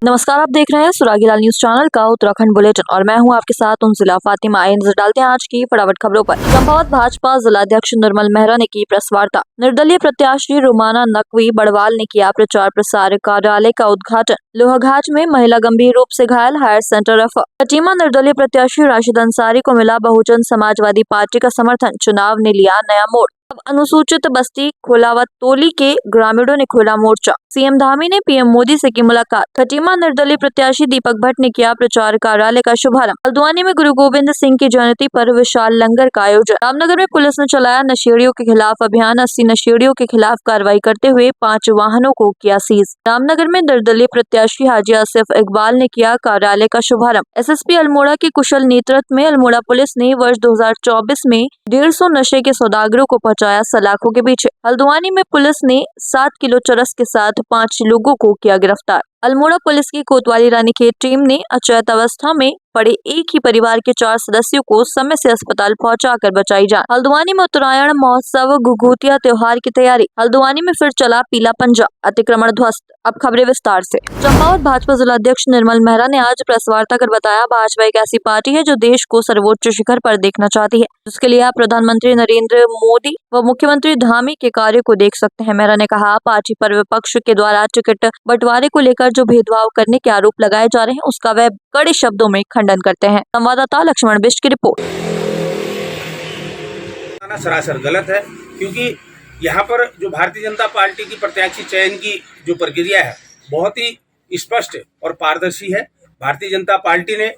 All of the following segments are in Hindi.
नमस्कार, आप देख रहे हैं सुरागीलाल न्यूज चैनल का उत्तराखंड बुलेटिन और मैं हूं आपके साथ जिला फातिमा। आइए नजर डालते हैं आज की फटाफट खबरों पर। चंपावत भाजपा जिलाध्यक्ष निर्मल मेहरा ने की प्रेस वार्ता। निर्दलीय प्रत्याशी रुमाना नकवी बड़वाल ने किया प्रचार प्रसार कार्यालय का उद्घाटन। लोहाघाट में महिला गंभीर रूप से घायल, हायर सेंटर रेफर। खटीमा निर्दलीय प्रत्याशी राशिद अंसारी को मिला बहुजन समाजवादी पार्टी का समर्थन, चुनाव ने लिया नया मोड़। अब अनुसूचित बस्ती खोलावत टोली के ग्रामीणों ने खोला मोर्चा। सीएम धामी ने पीएम मोदी से की मुलाकात। खटीमा निर्दलीय प्रत्याशी दीपक भट्ट ने किया प्रचार कार्यालय का शुभारंभ। हल्द्वानी में गुरु गोविंद सिंह की जयंती पर विशाल लंगर का आयोजन। रामनगर में पुलिस ने चलाया नशेड़ियों के खिलाफ अभियान। 80 नशेड़ियों के खिलाफ कार्रवाई करते हुए 5 वाहनों को किया सीज। रामनगर में निर्दलीय प्रत्याशी हाजी आसिफ इकबाल ने किया कार्यालय का शुभारंभ। एसएसपी अल्मोड़ा के कुशल नेतृत्व में अल्मोड़ा पुलिस ने वर्ष 2024 में 150 नशे के सौदागरों को पहुंचाया सलाखों के पीछे। हल्द्वानी में पुलिस ने 7 किलो चरस के साथ 5 लोगों को किया गिरफ्तार। अल्मोड़ा पुलिस की कोतवाली रानीखेत टीम ने अचेत अवस्था में पड़े एक ही परिवार के 4 सदस्यों को समय से अस्पताल पहुंचाकर बचाई जान। हल्द्वानी में उत्तरायण महोत्सव घुघुतिया त्योहार की तैयारी। हल्द्वानी में फिर चला पीला पंजा, अतिक्रमण ध्वस्त। अब खबरें विस्तार से। चंपावत भाजपा जिलाध्यक्ष निर्मल मेहरा ने आज प्रेस वार्ता कर बताया, भाजपा एक ऐसी पार्टी है जो देश को सर्वोच्च शिखर पर देखना चाहती है, जिसके लिए आप प्रधानमंत्री नरेंद्र मोदी व मुख्यमंत्री धामी के कार्य को देख सकते हैं। मेहरा ने कहा, पार्टी पर विपक्ष के द्वारा टिकट बंटवारे को लेकर जो भेदभाव करने के आरोप लगाए जा रहे हैं, उसका वह कड़े शब्दों में खंडन करते हैं। संवाददाता लक्ष्मण बिष्ट की रिपोर्ट। सरासर गलत है, क्योंकि यहाँ पर जो भारतीय जनता पार्टी की प्रत्याशी चयन की जो प्रक्रिया है बहुत ही स्पष्ट और पारदर्शी है। भारतीय जनता पार्टी ने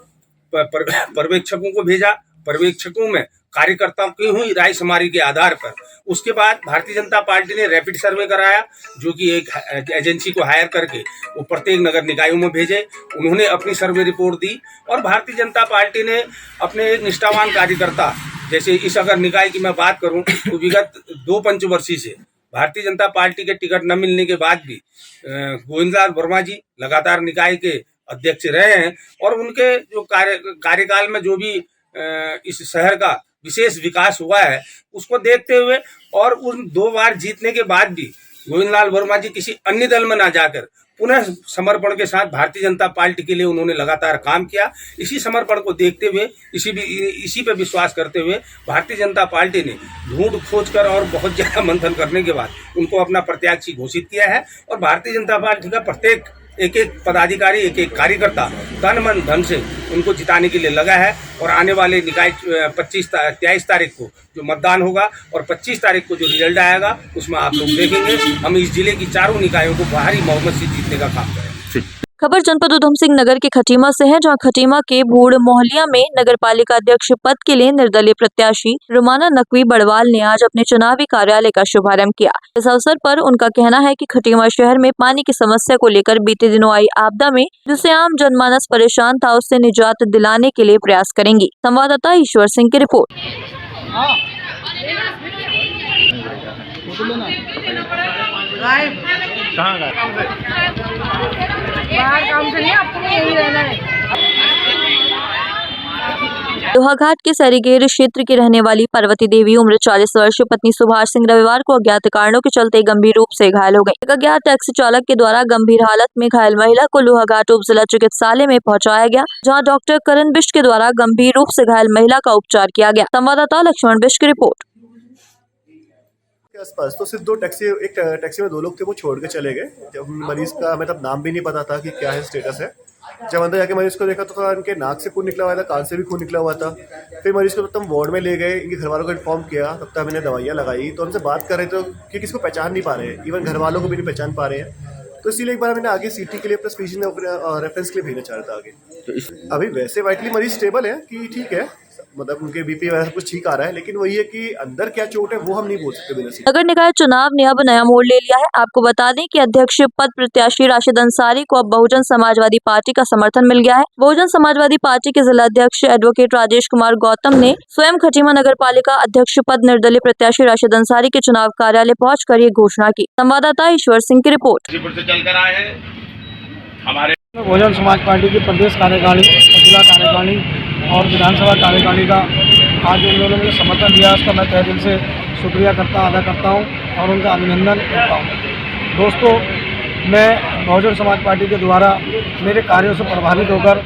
पर्यवेक्षकों को भेजा, पर्यवेक्षकों में कार्यकर्ताओं की हुई राय शुमारी के आधार पर उसके बाद भारतीय जनता पार्टी ने रैपिड सर्वे कराया, जो कि एक एजेंसी को हायर करके वो प्रत्येक नगर निकायों में भेजे। उन्होंने अपनी सर्वे रिपोर्ट दी और भारतीय जनता पार्टी ने अपने एक निष्ठावान कार्यकर्ता, जैसे इस अगर निकाय की मैं बात करूं तो विगत 2 पंचवर्षीय से भारतीय जनता पार्टी के टिकट न मिलने के बाद भी गोविंदलाल वर्मा जी लगातार निकाय के अध्यक्ष रहे हैं और उनके जो कार्यकाल में जो भी इस शहर का विशेष विकास हुआ है उसको देखते हुए और उन 2 बार जीतने के बाद भी गोविंदलाल वर्मा जी किसी अन्य दल में ना जाकर पुनः समर्पण के साथ भारतीय जनता पार्टी के लिए उन्होंने लगातार काम किया। इसी समर्पण को देखते हुए, इसी पे विश्वास करते हुए भारतीय जनता पार्टी ने ढूंढ खोज कर और बहुत ज्यादा मंथन करने के बाद उनको अपना प्रत्याशी घोषित किया है और भारतीय जनता पार्टी का प्रत्येक एक पदाधिकारी, एक कार्यकर्ता तन मन धन से उनको जिताने के लिए लगा है। और आने वाले निकाय 23 तारीख को जो मतदान होगा और 25 तारीख को जो रिजल्ट आएगा उसमें आप लोग देखेंगे हम इस जिले की 4 निकायों को भारी बहुमत से जीतने का काम करेंगे। खबर जनपद उधम सिंह नगर के खटीमा से है, जहां खटीमा के बूढ़ मोहलिया में नगर पालिका अध्यक्ष पद के लिए निर्दलीय प्रत्याशी रुमाना नकवी बड़वाल ने आज अपने चुनावी कार्यालय का शुभारंभ किया। इस अवसर पर उनका कहना है कि खटीमा शहर में पानी की समस्या को लेकर बीते दिनों आई आपदा में जिससे आम जनमानस परेशान था, उससे निजात दिलाने के लिए प्रयास करेंगी। संवाददाता ईश्वर सिंह की रिपोर्ट। लोहाघाट के सरीगेर क्षेत्र की रहने वाली पार्वती देवी उम्र 40 वर्ष पत्नी सुभाष सिंह रविवार को अज्ञात कारणों के चलते गंभीर रूप से घायल हो गई। एक अज्ञात टैक्सी चालक के द्वारा गंभीर हालत में घायल महिला को लोहाघाट उप जिला चिकित्सालय में पहुंचाया गया, जहां डॉक्टर करण बिष्ट के द्वारा गंभीर रूप से घायल महिला का उपचार किया गया। संवाददाता लक्ष्मण बिष्ट की रिपोर्ट। के आसपास तो सिर्फ एक टैक्सी में 2 लोग थे, वो छोड़ के चले गए। जब मरीज का हमें तब नाम भी नहीं पता था कि क्या है स्टेटस है। जब अंदर जाके मरीज को देखा तो थोड़ा इनके नाक से खून निकला हुआ था, कान से भी खून निकला हुआ था। फिर मरीज को तब हम वार्ड में ले गए, इनके घर वालों को इन्फॉर्म किया, तब तक हमने दवाइयाँ लगाई। तो हमसे बात कर रहे थे कि किसी को पहचान नहीं पा रहे हैं, इवन घर वालों को भी नहीं पहचान पा रहे हैं। तो इसीलिए एक बार हमने आगे सीटी के लिए प्लस पीजी ने रेफरेंस के लिए भेजना चाह रहा था आगे। तो अभी वैसे वाइटली मरीज स्टेबल है कि ठीक है, मतलब उनके बीपी वगैरह कुछ ठीक आ रहा है, लेकिन वही है कि अंदर क्या चोट है वो हम नहीं बोल सकते। नगर निकाय चुनाव ने अब नया मोड़ ले लिया है। आपको बता दें कि अध्यक्ष पद प्रत्याशी राशिद अंसारी को अब बहुजन समाजवादी पार्टी का समर्थन मिल गया है। बहुजन समाजवादी पार्टी के जिलाध्यक्ष एडवोकेट राजेश कुमार गौतम ने स्वयं खटीमा नगर पालिका अध्यक्ष पद निर्दलीय प्रत्याशी राशिद अंसारी के चुनाव कार्यालय पहुँचकर ये घोषणा की। संवाददाता ईश्वर सिंह की रिपोर्ट। बहुजन समाज पार्टी की प्रदेश कार्यकारिणी, जिला कार्यकारिणी और विधानसभा कार्यकारिणी का आज उन्होंने मुझे समर्थन दिया, उसका मैं तहे दिल से शुक्रिया अदा करता हूं और उनका अभिनंदन करता हूं। दोस्तों, मैं बहुजन समाज पार्टी के द्वारा मेरे कार्यों से प्रभावित होकर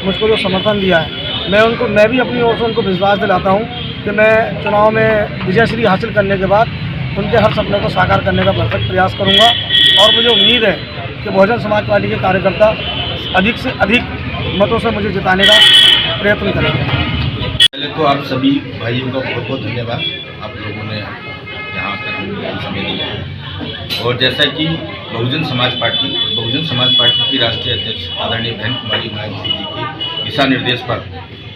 मुझको जो समर्थन दिया है, मैं भी अपनी ओर से उनको विश्वास दिलाता हूँ कि मैं चुनाव में विजयश्री हासिल करने के बाद उनके हर सपने को साकार करने का भरसक प्रयास करूँगा। और मुझे उम्मीद है कि बहुजन समाज पार्टी के कार्यकर्ता अधिक से अधिक मतों से मुझे जिताने का प्रयत्न करेंगे। पहले तो आप सभी भाइयों का बहुत बहुत धन्यवाद, आप लोगों ने यहाँ आकर समय दिया। और जैसा कि बहुजन समाज पार्टी की राष्ट्रीय अध्यक्ष आदरणीय बहन कुमारी मायावती जी के दिशा निर्देश पर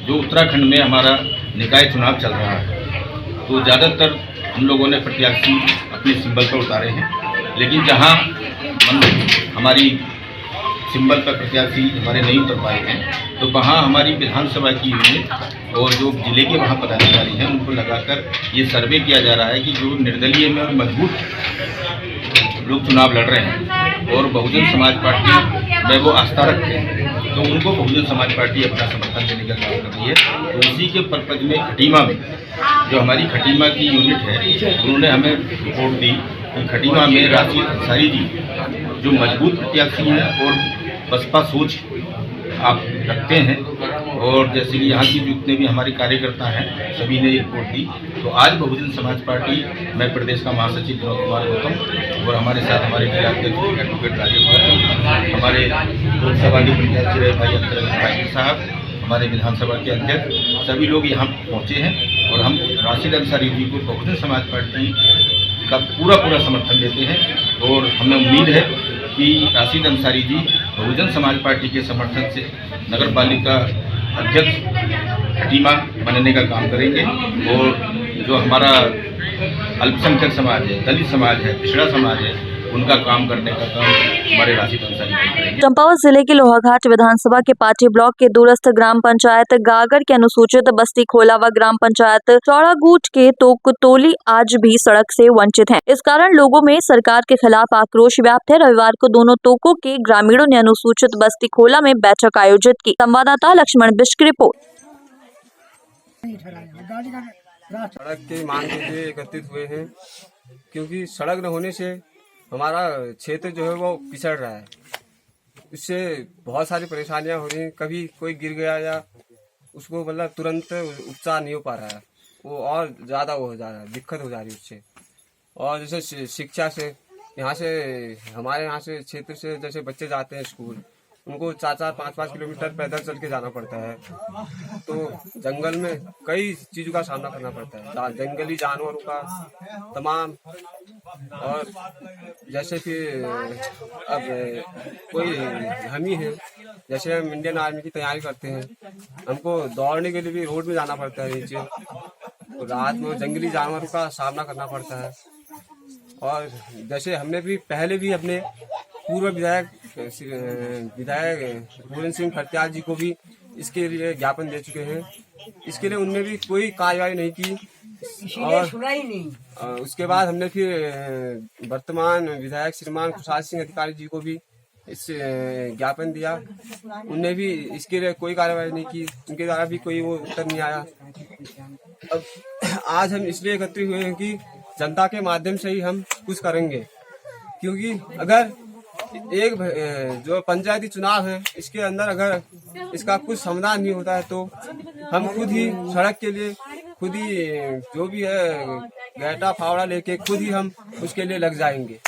जो उत्तराखंड में हमारा निकाय चुनाव चल रहा है, तो ज़्यादातर हम लोगों ने प्रत्याशी अपने सिंबल पर उतारे हैं, लेकिन जहाँ हमारी सिंबल पर प्रत्याशी हमारे नहीं उतर पाए हैं, तो वहाँ हमारी विधानसभा की यूनिट और जो जिले के वहाँ पदाधिकारी हैं उनको लगाकर ये सर्वे किया जा रहा है कि जो निर्दलीय में और मजबूत लोग चुनाव लड़ रहे हैं और बहुजन समाज पार्टी में वो आस्था रखते हैं, तो उनको बहुजन समाज पार्टी अपना समर्थन देने का काम कर रही है। तो उसी के पर्पज में खटीमा में जो हमारी खटीमा की यूनिट है, उन्होंने हमें रिपोर्ट दी कि खटीमा में राशिद अंसारी जी जो मजबूत प्रत्याशी हैं और बसपा सोच आप रखते हैं, और जैसे कि यहाँ की जितने भी हमारे कार्यकर्ता हैं सभी ने रिपोर्ट दी। तो आज बहुजन समाज पार्टी, मैं प्रदेश का महासचिव विनोद कुमार गौतम और हमारे साथ हमारे जिलाध्यक्ष एडवोकेट राजेश गौतम, हमारे लोकसभा के प्रत्याशी रहे भाई अंतरंग भाई साहब, हमारे विधानसभा के अध्यक्ष, सभी लोग यहाँ पहुँचे हैं और हम राशिद अंसारी जी को बहुजन समाज पार्टी का पूरा समर्थन देते हैं। और हमें उम्मीद है कि राशिद अंसारी जी बहुजन समाज पार्टी के समर्थन से नगर पालिका अध्यक्ष खटीमा बनने का काम करेंगे, और जो हमारा अल्पसंख्यक समाज है, दलित समाज है, पिछड़ा समाज है, उनका काम करने का काम हमारे राशिद अंसारी जी करेंगे। चंपावत जिले के लोहाघाट विधानसभा के पाटी ब्लॉक के दूरस्थ ग्राम पंचायत गागर के अनुसूचित बस्ती खोला व ग्राम पंचायत चौड़ागूट के तोकतोली आज भी सड़क से वंचित हैं। इस कारण लोगों में सरकार के खिलाफ आक्रोश व्याप्त है। रविवार को दोनों तोकों के ग्रामीणों ने अनुसूचित बस्ती खोला में बैठक आयोजित की। संवाददाता लक्ष्मण बिष्ट की रिपोर्ट। सड़क की मांग के लिए एकत्रित हुए हैं, क्योंकि सड़क न होने से हमारा क्षेत्र जो है वो पिछड़ रहा है। इससे बहुत सारी परेशानियां हो रही हैं। कभी कोई गिर गया या उसको मतलब तुरंत उपचार नहीं हो पा रहा है, वो और ज़्यादा वो हो जा रहा है, दिक्कत हो जा रही है उससे। और जैसे शिक्षा से यहाँ से हमारे यहाँ से क्षेत्र से जैसे बच्चे जाते हैं स्कूल, उनको 4-5 किलोमीटर पैदल चल के जाना पड़ता है। तो जंगल में कई चीज़ों का सामना करना पड़ता है, जंगली जानवरों का तमाम। और जैसे कि अब कोई हम ही हैं, जैसे हम इंडियन आर्मी की तैयारी करते हैं, हमको दौड़ने के लिए भी रोड में जाना पड़ता है नीचे, तो रात में जंगली जानवरों का सामना करना पड़ता है। और जैसे हमने भी पहले भी अपने पूर्व विधायक पूरन सिंह खटियाल जी को भी इसके लिए ज्ञापन दे चुके हैं, इसके लिए उनने भी कोई कार्रवाई नहीं की। और उसके बाद हमने फिर वर्तमान विधायक श्रीमान खुशहाल सिंह अधिकारी जी को भी इस ज्ञापन दिया, उनने भी इसके लिए कोई कार्रवाई नहीं की, उनके द्वारा भी कोई वो उत्तर नहीं आया। अब आज हम इसलिए एकत्रित हुए हैं कि जनता के माध्यम से ही हम कुछ करेंगे, क्योंकि अगर एक जो पंचायती चुनाव है इसके अंदर अगर इसका कुछ समाधान नहीं होता है, तो हम खुद ही सड़क के लिए खुद ही जो भी है गैटा फावड़ा लेके खुद ही हम उसके लिए लग जाएंगे।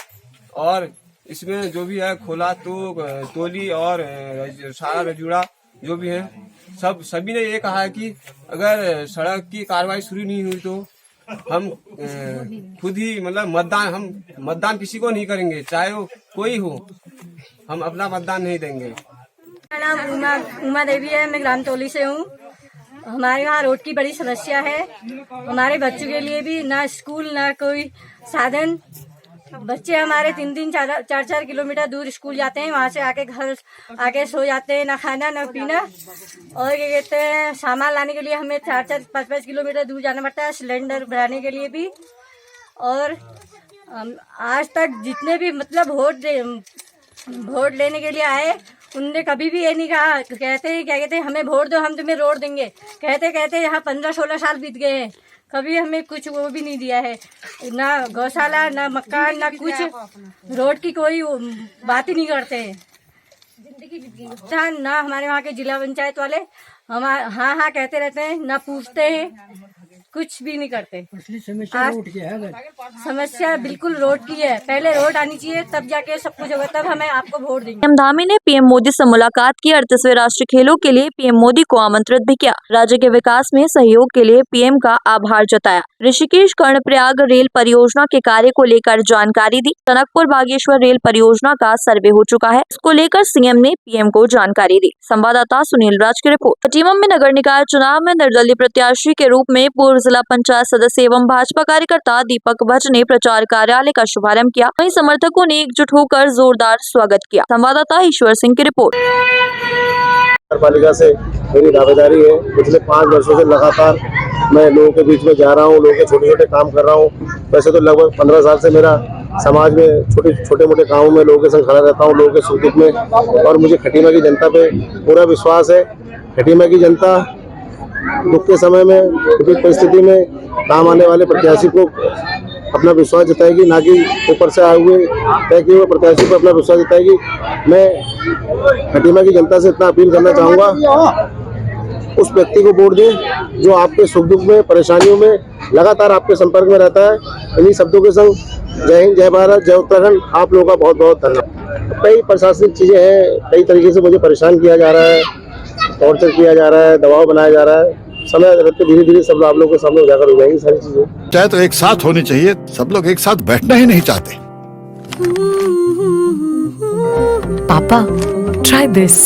और इसमें जो भी है खोला तो तोली और सारा रजुड़ा जो भी है सभी ने ये कहा है कि अगर सड़क की कार्रवाई शुरू नहीं हुई तो हम खुद ही मतलब मतदान किसी को नहीं करेंगे, चाहे वो कोई हो, हम अपना मतदान नहीं देंगे। मेरा नाम उमा देवी है, मैं ग्राम तोली से हूँ। हमारे यहाँ रोड की बड़ी समस्या है, हमारे बच्चों के लिए भी ना स्कूल ना कोई साधन। बच्चे हमारे 3-3 4-4 किलोमीटर दूर स्कूल जाते हैं, वहाँ से आके घर आके सो जाते हैं, ना खाना ना पीना। और क्या कहते हैं, सामान लाने के लिए हमें 4-5 किलोमीटर दूर जाना पड़ता है, सिलेंडर भराने के लिए भी। और आज तक जितने भी मतलब वोट लेने के लिए आए, उनने कभी भी ये नहीं कहा, कहते हैं क्या कहते हैं हमें वोट दो हम तुम्हें रोड देंगे। कहते कहते यहाँ 15-16 साल बीत गए हैं, कभी हमें कुछ वो भी नहीं दिया है, ना गौशाला, ना मकान, ना कुछ। रोड की कोई बात ही नहीं करते हैं। ना हमारे वहाँ के जिला पंचायत वाले हमारे हाँ हाँ कहते रहते हैं, ना पूछते हैं, कुछ भी नहीं करते। समस्या बिल्कुल रोड की है। पहले रोड आनी चाहिए, तब जाके सब कुछ होगा, तब हमें आपको वोट देंगे। पीएम धामी ने पीएम मोदी से मुलाकात की। 38वें राष्ट्रीय खेलों के लिए पीएम मोदी को आमंत्रित भी किया। राज्य के विकास में सहयोग के लिए पीएम का आभार जताया। ऋषिकेश कर्णप्रयाग रेल परियोजना के कार्य को लेकर जानकारी दी। टनकपुर बागेश्वर रेल परियोजना का सर्वे हो चुका है, इसको लेकर सीएम ने पीएम को जानकारी दी। संवाददाता सुनील राज की रिपोर्ट। खटीमा में नगर निकाय चुनाव में निर्दलीय प्रत्याशी के रूप में पूर्व जिला पंचायत सदस्य एवं भाजपा कार्यकर्ता दीपक भट्ट ने प्रचार कार्यालय का शुभारंभ किया। वहीं समर्थकों ने एकजुट होकर जोरदार स्वागत किया। संवाददाता ईश्वर सिंह की रिपोर्ट। नगर पालिका से मेरी दावेदारी है। पिछले 5 वर्षों से लगातार मैं लोगों के बीच में जा रहा हूँ, लोगों के छोटे छोटे काम कर रहा हूँ। वैसे तो लगभग 15 साल से मेरा समाज में छोटे मोटे कामों में लोगों के संग खड़ा रहता हूँ, लोगों के सुख दुख में। और मुझे खटीमा की जनता पे पूरा विश्वास है। खटीमा की जनता दुख के समय में, विपरीत परिस्थिति में काम आने वाले प्रत्याशी को अपना विश्वास जताएगी, ना कि ऊपर से आए हुए तय किए हुए प्रत्याशी पर अपना विश्वास जताएगी। मैं खटीमा की जनता से इतना अपील करना चाहूँगा, उस व्यक्ति को वोट दें जो आपके सुख दुख में, परेशानियों में लगातार आपके संपर्क में रहता है। इन्हीं शब्दों के संग जय हिंद, जय भारत, जय उत्तराखंड। आप लोगों का बहुत बहुत धन्यवाद। कई प्रशासनिक चीज़ें हैं, कई तरीके से मुझे परेशान किया जा रहा है, टॉर्चर किया जा रहा है, दबाव बनाया जा रहा है। समय रहते धीरे धीरे सब आप लोगों के सामने उजागर हो जाएंगी सारी चीजें। चाहे तो एक साथ होनी चाहिए, सब लोग एक साथ बैठना ही नहीं चाहते। पापा, try this.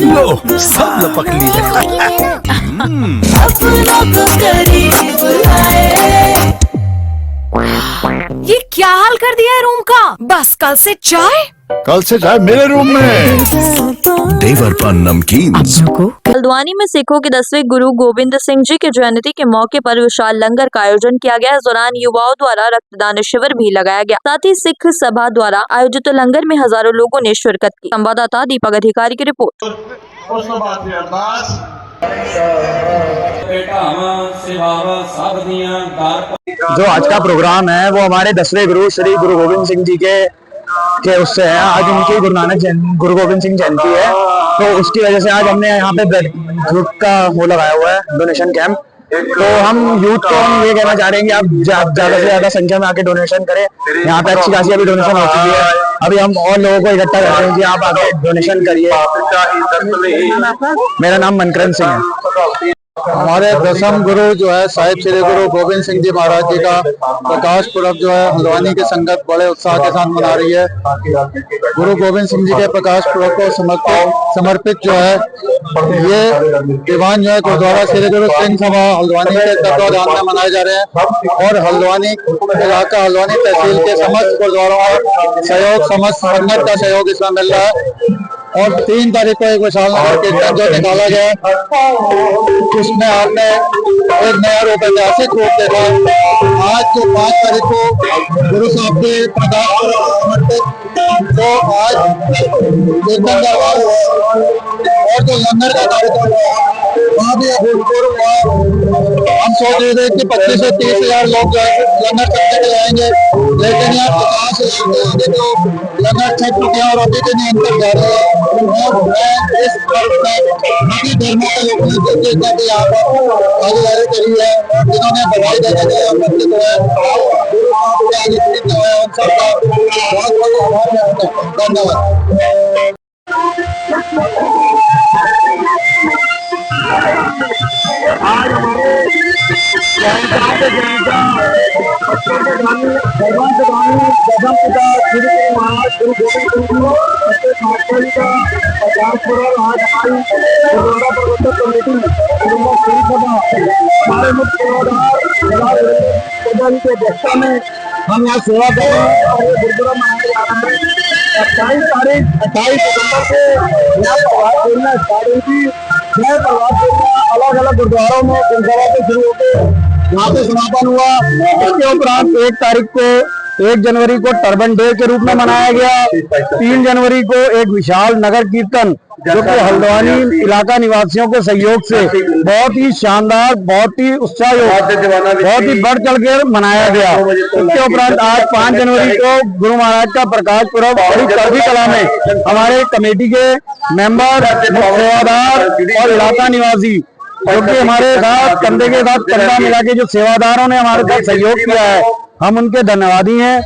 लो, सब लपक लिए। ये क्या हाल कर दिया है रूम का? बस कल से चाय मेरे रूम में। देवर पान नमकीन। हल्द्वानी में सिखों के 10वें गुरु गोविंद सिंह जी की जयंती के मौके पर विशाल लंगर का आयोजन किया गया। इस दौरान युवाओं द्वारा रक्तदान शिविर भी लगाया गया। साथ ही सिख सभा द्वारा आयोजित लंगर में हजारों लोगों ने शिरकत की। संवाददाता दीपक अधिकारी की रिपोर्ट। जो आज का प्रोग्राम है वो हमारे 10वें गुरु श्री गुरु गोविंद सिंह जी के उससे है। आज उनकी गुरु गोविंद सिंह जयंती है, तो उसकी वजह से आज हमने यहाँ पे ब्लड ग्रुप का वो लगाया हुआ है, डोनेशन कैंप। तो हम यूथ को हम ये कहना चाह रहे हैं कि आप ज्यादा से ज्यादा संख्या में आके डोनेशन करें। यहाँ पे अच्छी खासी अभी डोनेशन हो चुकी है, अभी हम और लोगों को इकट्ठा कर रहे हैं कि आप आके डोनेशन करिए। मेरा नाम मनकरण सिंह है। हमारे 10वें गुरु जो है साहिब श्री गुरु गोविंद सिंह जी महाराज जी का प्रकाश पुरब जो है हल्द्वानी की संगत बड़े उत्साह के साथ मना रही है। गुरु गोविंद सिंह जी के प्रकाश पुरब को समर्पित जो है ये दीवान जो है गुरुद्वारा श्री गुरु सिंह सभा हल्द्वानी के तत्वाधान में मनाए जा रहे हैं। और हल्द्वानी इलाका, हल्द्वानी तहसील के समस्त गुरुद्वारों का सहयोग, समस्त संगत का सहयोग इसमें मिल रहा है। और 3 तारीख को एक विशाल नगर कीर्तन जो निकाला गया है, उसमें आपने एक नया रूप, ऐतिहासिक रूप देखा। आज जो 5 तारीख को गुरु साहब के प्रकाश समर्पित, तो आज कीर्तन दरबार और जो लंगर का कार्यक्रम वहाँ भी अभूतपूर्व हुआ। हम सोच रहे थे कि 25 से 30 हजार लोग लंगर करने के आएंगे, लेकिन यहाँ 50 हजार के आगे जो लंगर छठ पूजा और अभी के नियंत्रण जा रहे हैं। और मैं इस पर्व में सभी धर्मों के लोगों ने यहाँ पर भागीदारी करी है, जिन्होंने बधाई देने के लिए उपस्थित हुए हैं, उन सबका बहुत बहुत आभार। धन्यवाद। आज हमारे भगवान दसम पिता श्री महाराज गुरु गोविंद सिंह जी का प्रकाश पुरब आज हमारी गुरुद्वारा प्रबंधक कमेटी श्री सभा हमारे मुख्य सेवादार के अध्यक्षता में हम यहाँ सेवा कर रहे हैं। और ये गुरुद्वारा मनाया जा रहा है 28 सितंबर को यहाँ प्रभात फेरियां स्टार्ट हुई थी। यह प्रभात फेरियां अलग अलग गुरुद्वारों में गुरुद्वारा से शुरू होकर यहाँ पे समापन हुआ। इसके उपरांत 1 तारीख को 1 जनवरी को टर्बन डे के रूप में मनाया गया। 3 जनवरी को एक विशाल नगर कीर्तन जो कि हल्द्वानी इलाका निवासियों के सहयोग से बहुत ही शानदार, बहुत ही उत्साह, बहुत ही बढ़ चढ़ कर मनाया गया। इसके उपरांत आज 5 जनवरी को गुरु महाराज का प्रकाश पर्व बड़ी चढ़ती कला में हमारे कमेटी के मेंबर, सेवादार और इलाका निवासी जो कि हमारे साथ कंधे के साथ कंधा मिला के जो सेवादारों ने हमारे साथ सहयोग किया है, हम उनके धन्यवादी हैं।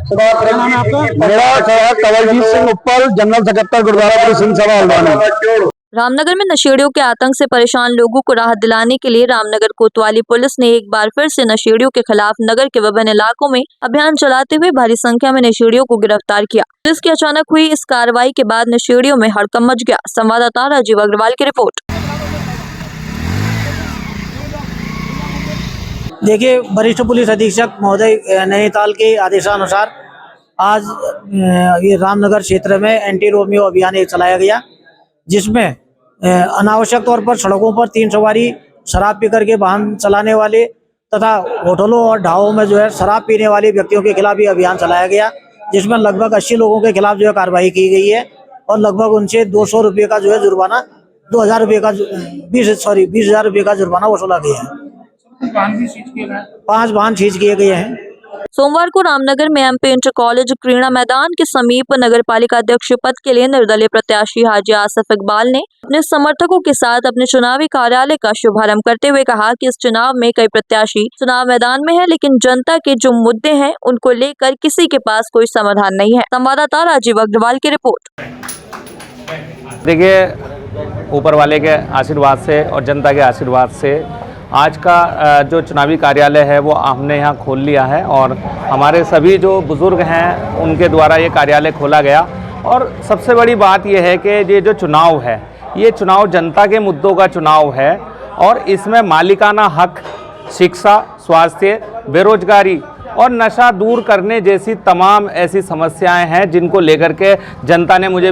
मेरा Kawaljeet Singh Uppal, general secretary Gurudwara police Singh Sabha Haldwani. Ramnagar में नशेड़ियों के आतंक से परेशान लोगों को राहत दिलाने के लिए रामनगर कोतवाली पुलिस ने एक बार फिर से नशेड़ियों के खिलाफ नगर के विभिन्न इलाकों में अभियान चलाते हुए भारी संख्या में नशेड़ियों को गिरफ्तार किया। पुलिस की अचानक हुई इस कार्रवाई के बाद नशेड़ियों में हड़कंप मच गया। संवाददाता राजीव अग्रवाल की रिपोर्ट। देखिए, वरिष्ठ पुलिस अधीक्षक महोदय नैनीताल के आदेशानुसार आज ये रामनगर क्षेत्र में एंटी रोमियो अभियान चलाया गया, जिसमें अनावश्यक तौर पर सड़कों पर 3 सवारी शराब पी करके वाहन चलाने वाले तथा होटलों और ढाबों में जो है शराब पीने वाले व्यक्तियों के खिलाफ ये अभियान चलाया गया, जिसमें लगभग 80 लोगों के खिलाफ जो है कार्रवाई की गई है और लगभग उनसे 200 रुपये का जो है जुर्माना, 2000 रुपये का 20,000 रुपये का जुर्माना वसूला गया है। 5 वाहन सीज किए गए हैं। सोमवार को रामनगर में एमपी इंटर कॉलेज क्रीड़ा मैदान के समीप नगर पालिका अध्यक्ष पद के लिए निर्दलीय प्रत्याशी हाजी आसिफ इकबाल ने अपने समर्थकों के साथ अपने चुनावी कार्यालय का शुभारंभ करते हुए कहा कि इस चुनाव में कई प्रत्याशी चुनाव मैदान में है, लेकिन जनता के जो मुद्दे हैं उनको लेकर किसी के पास कोई समाधान नहीं है। संवाददाता राजीव अग्रवाल की रिपोर्ट। देखिए, ऊपर वाले के आशीर्वाद से और जनता के आशीर्वाद से आज का जो चुनावी कार्यालय है वो हमने यहाँ खोल लिया है और हमारे सभी जो बुज़ुर्ग हैं उनके द्वारा ये कार्यालय खोला गया। और सबसे बड़ी बात ये है कि ये जो चुनाव है, ये चुनाव जनता के मुद्दों का चुनाव है और इसमें मालिकाना हक, शिक्षा, स्वास्थ्य, बेरोजगारी और नशा दूर करने जैसी तमाम ऐसी समस्याएं हैं जिनको लेकर के जनता ने मुझे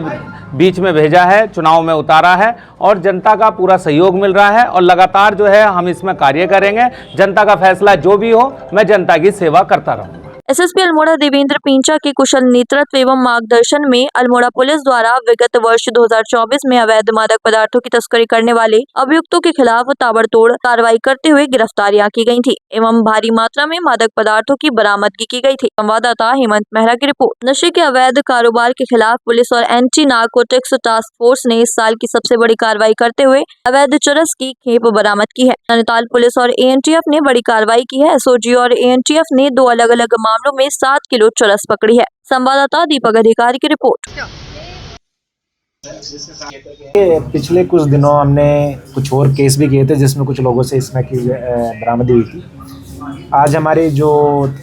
बीच में भेजा है, चुनाव में उतारा है और जनता का पूरा सहयोग मिल रहा है और लगातार जो है हम इसमें कार्य करेंगे। जनता का फैसला जो भी हो, मैं जनता की सेवा करता रहूँगा। एसएसपी अल्मोड़ा देवेंद्र पिंचा के कुशल नेतृत्व एवं मार्गदर्शन में अल्मोड़ा पुलिस द्वारा विगत वर्ष 2024 में अवैध मादक पदार्थों की तस्करी करने वाले अभियुक्तों के खिलाफ ताबड़तोड़ कार्रवाई करते हुए गिरफ्तारियां की गई थी एवं भारी मात्रा में मादक पदार्थों की बरामदगी की गई थी। संवाददाता हेमंत मेहरा की रिपोर्ट। नशे के अवैध कारोबार के खिलाफ पुलिस और एंटी नारकोटिक्स टास्क फोर्स ने इस साल की सबसे बड़ी कार्रवाई करते हुए अवैध चरस की खेप बरामद की है। नैनीताल पुलिस और एएनटीएफ ने बड़ी कार्रवाई की है। एसओजी और एएनटीएफ ने 2 अलग अलग मामलों में 7 किलो चरस पकड़ी है। संवाददाता दीपक अधिकारी की रिपोर्ट। पिछले कुछ दिनों हमने कुछ और केस भी किए थे जिसमें कुछ लोगों से इसमें की बरामदी हुई थी। आज हमारी जो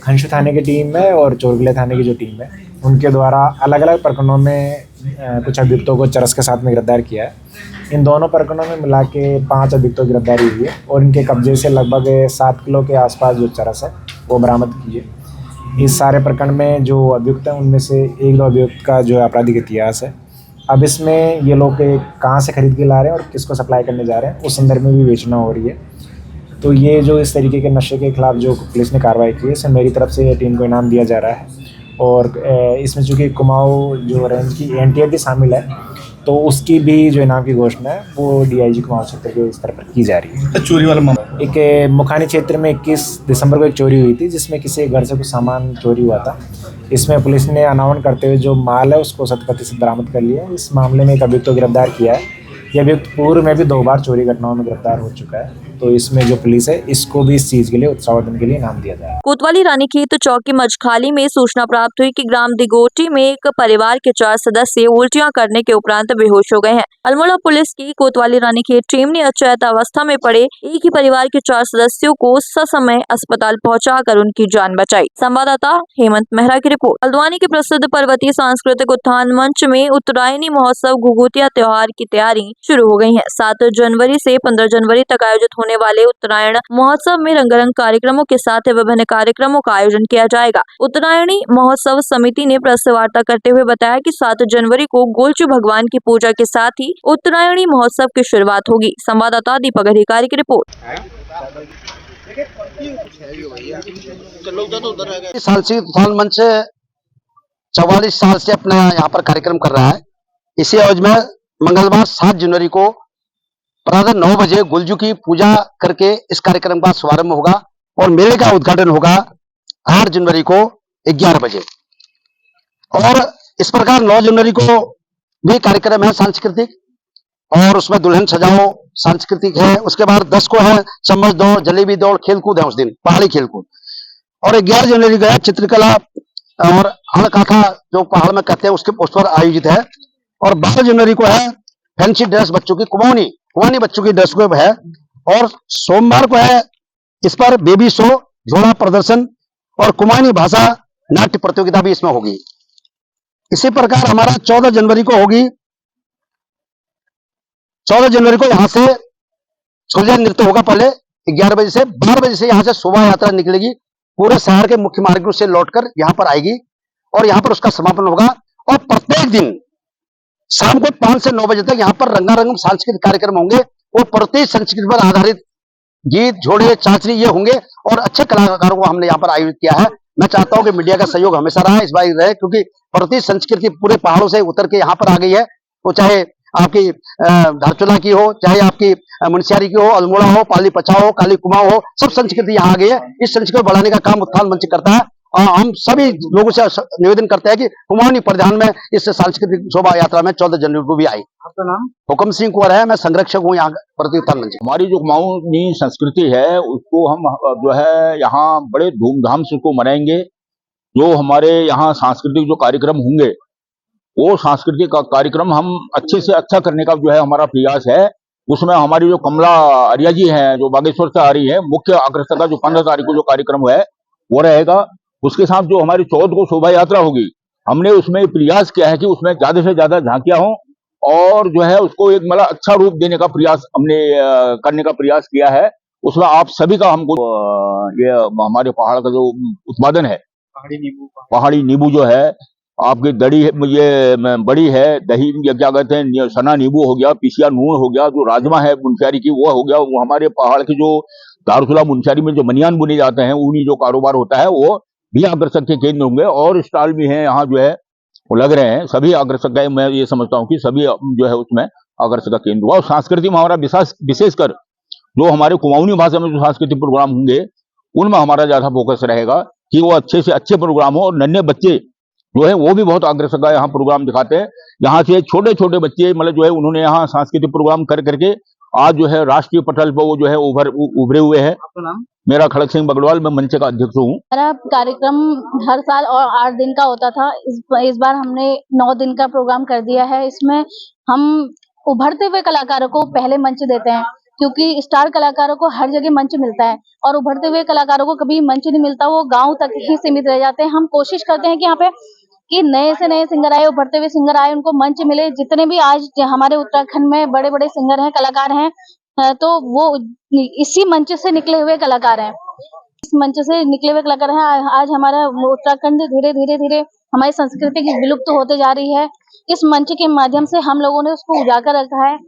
खंशु थाने की टीम है और चोरगले थाने की जो टीम है, उनके द्वारा अलग अलग प्रकरणों में कुछ अभियुक्तों को चरस के साथ में गिरफ्तार किया है। इन दोनों प्रकरणों में मिला के 5 अभियुक्तों की गिरफ्तारी हुई है और इनके कब्जे से लगभग 7 किलो के आसपास जो चरस है वो बरामद की है। इस सारे प्रकरण में जो अभियुक्त हैं उनमें से 1-2 अभियुक्त का जो है आपराधिक इतिहास है। अब इसमें ये लोग कहाँ से खरीद के ला रहे हैं और किसको सप्लाई करने जा रहे हैं उस संदर्भ में भी विवेचना हो रही है। तो ये जो इस तरीके के नशे के खिलाफ जो पुलिस ने कार्रवाई की है, इसमें मेरी तरफ से टीम को इनाम दिया जा रहा है। और इसमें चूँकि कुमाऊँ जो रेंज की एएनटीएफ भी शामिल है, तो उसकी भी जो इनाम की घोषणा है वो डीआईजी कुमाऊँ क्षेत्र के स्तर पर की जा रही है। चोरी वाला मामला एक मुखानी क्षेत्र में 21 दिसंबर को एक चोरी हुई थी जिसमें किसी घर से कुछ सामान चोरी हुआ था। इसमें पुलिस ने अनावरण करते हुए जो माल है उसको 100% बरामद कर लिया है। इस मामले में एक अभियुक्त को गिरफ्तार किया है। यह अभियुक्त पूर्व में भी 2 बार चोरी घटनाओं में गिरफ्तार हो चुका है। तो इसमें जो पुलिस है इसको भी इस चीज के लिए उत्साहवर्धन के लिए इनाम दिया जाए। कोतवाली रानीखेत चौकी मझखाली में सूचना प्राप्त हुई कि ग्राम दिगोटी में एक परिवार के 4 सदस्य उल्टियां करने के उपरांत बेहोश हो गए हैं। अल्मोड़ा पुलिस की कोतवाली रानीखेत टीम ने अचेत अवस्था में पड़े एक ही परिवार के 4 सदस्यों को ससमय अस्पताल पहुंचाकर उनकी जान बचाई। संवाददाता हेमंत मेहरा की रिपोर्ट। हल्द्वानी के प्रसिद्ध पर्वतीय सांस्कृतिक उत्थान मंच में उत्तरायणी महोत्सव घुघुतिया त्योहार की तैयारी शुरू हो गई है। 7 जनवरी से 15 जनवरी तक आयोजित होने वाले उत्तरायण महोत्सव में रंगारंग कार्यक्रमों के साथ विभिन्न कार्यक्रमों का आयोजन किया जाएगा। उत्तरायणी महोत्सव समिति ने प्रेस वार्ता करते हुए बताया कि 7 जनवरी को गोलचू भगवान की पूजा के साथ ही उत्तरायणी महोत्सव की शुरुआत होगी। संवाददाता दीपक अधिकारी की रिपोर्ट। सांस्कृतिक उत्थान मंच 44 साल से अपना यहाँ पर कार्यक्रम कर रहा है। इसी अवधि में मंगलवार 7 जनवरी को प्रातः 9 बजे गुलजू की पूजा करके इस कार्यक्रम का शुभारंभ होगा और मेले का उद्घाटन होगा 8 जनवरी को 11 बजे। और इस प्रकार 9 जनवरी को भी कार्यक्रम है सांस्कृतिक, और उसमें दुल्हन सजाओ सांस्कृतिक है। उसके बाद 10 को है चम्मच दौड़, जलेबी दौड़, खेलकूद है उस दिन, पहाड़ी खेलकूद। और 11 जनवरी को है चित्रकला और हड़काठा जो पहाड़ में कहते हैं उसके उस पर आयोजित है। और 12 जनवरी को है फैंसी ड्रेस बच्चों की, कुमाऊनी बच्चों की ड्रेस को है। और सोमवार को है इस पर बेबी शो, झोला प्रदर्शन और कुमाऊनी भाषा नाट्य प्रतियोगिता भी इसमें होगी। इसी प्रकार हमारा 14 जनवरी को होगी। 14 जनवरी को यहाँ से सूर्य नृत्य होगा पहले 11 बजे से। 12 बजे से यहाँ से शोभा यात्रा निकलेगी, पूरे शहर के मुख्य मार्गों से लौटकर यहाँ पर आएगी और यहाँ पर उसका समापन होगा। और प्रत्येक दिन शाम को 5 से 9 बजे तक यहाँ पर रंगारंग सांस्कृतिक कार्यक्रम होंगे। वो प्रत्येक संस्कृति पर आधारित गीत, झोड़े, चाचरी ये होंगे और अच्छे कलाकारों को हमने यहाँ पर आयोजित किया है। मैं चाहता हूँ कि मीडिया का सहयोग हमेशा रहा, इस बार रहे, क्योंकि प्रत्येक संस्कृति पूरे पहाड़ों से उतर के यहाँ पर आ गई है। वो चाहे आपकी धारचूला की हो, चाहे आपकी मुनस्यारी की हो, अल्मोड़ा हो, पाली पचाओ हो, काली कुमाऊं हो, सब संस्कृति यहाँ आ गई है। इस संस्कृति को बढ़ाने का काम उत्थान मंच करता है और हम सभी लोगों से निवेदन करते हैं कि कुमाऊनी परिधान में इस सांस्कृतिक शोभा यात्रा में 14 जनवरी को भी आई। आपका नाम? हुक्म सिंह कुंवर है, मैं संरक्षक हूँ यहाँ प्रति उत्थान मंच। हमारी जो कुमाऊनी संस्कृति है उसको हम जो है यहाँ बड़े धूमधाम से उसको मनाएंगे। जो हमारे यहाँ सांस्कृतिक जो कार्यक्रम होंगे वो सांस्कृतिक कार्यक्रम हम अच्छे से अच्छा करने का जो है हमारा प्रयास है। उसमें हमारी जो कमला आर्या जी हैं जो बागेश्वर से आ रही है, मुख्य आकर्षक का जो 15 तारीख को जो कार्यक्रम है वो रहेगा। उसके साथ जो हमारी 14 को शोभा यात्रा होगी, हमने उसमें प्रयास किया है कि उसमें ज्यादा से ज्यादा झांकियां हों और जो है उसको एक मतलब अच्छा रूप देने का प्रयास हमने करने का प्रयास किया है। उसमें आप सभी का हमको ये हमारे पहाड़ का जो उत्पादन है, पहाड़ी नींबू जो है आपकी दड़ी है, ये बड़ी है, दही क्या कहते हैं, सना नींबू हो गया, पिसिया नून हो गया, जो राजमा है मुनस्यारी की वो हो गया। वो हमारे पहाड़ के जो दारुसुला मुनस्यारी में जो बनियान बुने जाते हैं उन्हीं जो कारोबार होता है वो भी आकर्षक के केंद्र होंगे। और स्टॉल भी हैं यहाँ जो है वो लग रहे हैं, सभी आकर्षक है। मैं ये समझता हूँ कि सभी जो है उसमें आकर्षक का केंद्र हुआ। और संस्कृति में हमारा विशेषकर जो हमारे कुमाऊनी भाषा में जो सांस्कृतिक प्रोग्राम होंगे उनमें हमारा ज्यादा फोकस रहेगा कि वो अच्छे से अच्छे प्रोग्राम हो। और नन्हे बच्चे जो है वो भी बहुत आकर्षक यहाँ प्रोग्राम दिखाते हैं। यहाँ से छोटे छोटे बच्चे मतलब जो है उन्होंने यहाँ सांस्कृतिक प्रोग्राम कर करके आज जो है राष्ट्रीय पटल पर वो जो है उभरे हुए हैं। आपका नाम? मेरा खड़क सिंह बगड़वाल, मैं मंच का अध्यक्ष हूँ। हमारा कार्यक्रम हर साल और 8 दिन का होता था। इस बार हमने 9 दिन का प्रोग्राम कर दिया है। इसमें हम उभरते हुए कलाकारों को पहले मंच देते हैं, क्योंकि स्टार कलाकारों को हर जगह मंच मिलता है और उभरते हुए कलाकारों को कभी मंच नहीं मिलता, वो गांव तक ही सीमित रह जाते हैं। हम कोशिश करते हैं कि यहाँ पे कि नए से नए सिंगर आए, उभरते हुए सिंगर आए, उनको मंच मिले। जितने भी आज हमारे उत्तराखंड में बड़े बड़े सिंगर हैं, कलाकार हैं, तो वो इसी मंच से निकले हुए कलाकार हैं। इस मंच से निकले हुए कलाकार हैं। आज हमारा उत्तराखंड धीरे धीरे हमारी संस्कृति की विलुप्त होते जा रही है। इस मंच के माध्यम से हम लोगों ने उसको उजागर रखा है।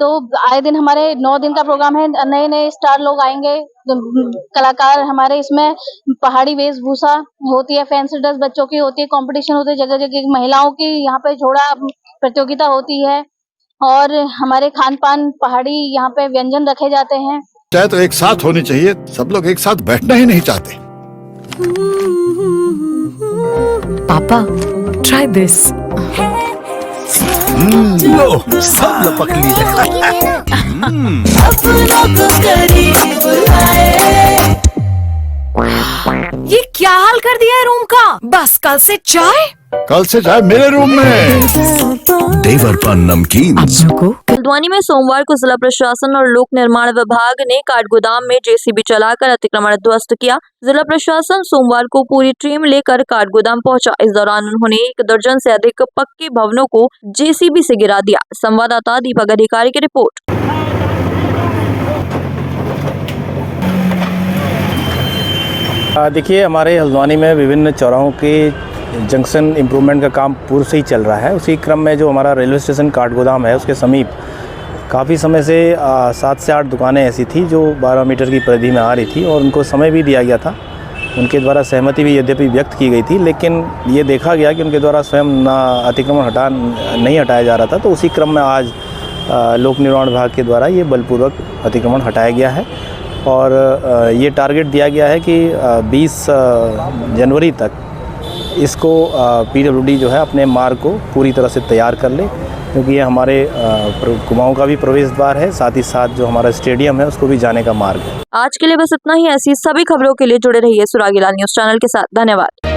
तो आए दिन हमारे 9 दिन का प्रोग्राम है। नए नए स्टार लोग आएंगे, कलाकार हमारे इसमें पहाड़ी वेशभूषा होती है, फैंसी ड्रेस बच्चों की होती है, कंपटीशन होते हैं, जगह जगह महिलाओं की यहाँ पे झोड़ा प्रतियोगिता होती है और हमारे खान पान पहाड़ी यहाँ पे व्यंजन रखे जाते हैं। चाहे तो एक साथ होनी चाहिए, सब लोग एक साथ बैठना ही नहीं चाहते। पापा ट्राई दिस। लो सब लपक लिए। ये क्या हाल कर दिया है रूम का? बस कल से चाय मेरे रूम में। देवरपन नमकीन। हल्द्वानी में सोमवार को जिला प्रशासन और लोक निर्माण विभाग ने काठगोदाम में जेसीबी चलाकर अतिक्रमण ध्वस्त किया। जिला प्रशासन सोमवार को पूरी टीम लेकर काठगोदाम पहुंचा। इस दौरान उन्होंने 1 दर्जन से अधिक पक्के भवनों को जेसीबी से गिरा दिया। संवाददाता दीपक अधिकारी की रिपोर्ट। देखिए, हमारे हल्द्वानी में विभिन्न चौराहों के जंक्शन इम्प्रूवमेंट का काम पूर्व से ही चल रहा है। उसी क्रम में जो हमारा रेलवे स्टेशन काठगोदाम है उसके समीप काफ़ी समय से 7 से 8 दुकानें ऐसी थी जो 12 मीटर की परिधि में आ रही थी और उनको समय भी दिया गया था उनके द्वारा सहमति भी यद्यपि व्यक्त की गई थी, लेकिन ये देखा गया कि उनके द्वारा स्वयं ना अतिक्रमण नहीं हटाया जा रहा था। तो उसी क्रम में आज लोक निर्माण विभाग के द्वारा ये बलपूर्वक अतिक्रमण हटाया गया है और ये टारगेट दिया गया है कि 20 जनवरी तक इसको PWD जो है अपने मार्ग को पूरी तरह से तैयार कर ले, क्योंकि ये हमारे कुमाऊं का भी प्रवेश द्वार है, साथ ही साथ जो हमारा स्टेडियम है उसको भी जाने का मार्ग है। आज के लिए बस इतना ही। ऐसी सभी खबरों के लिए जुड़े रहिए सुरागीलाल न्यूज चैनल के साथ। धन्यवाद।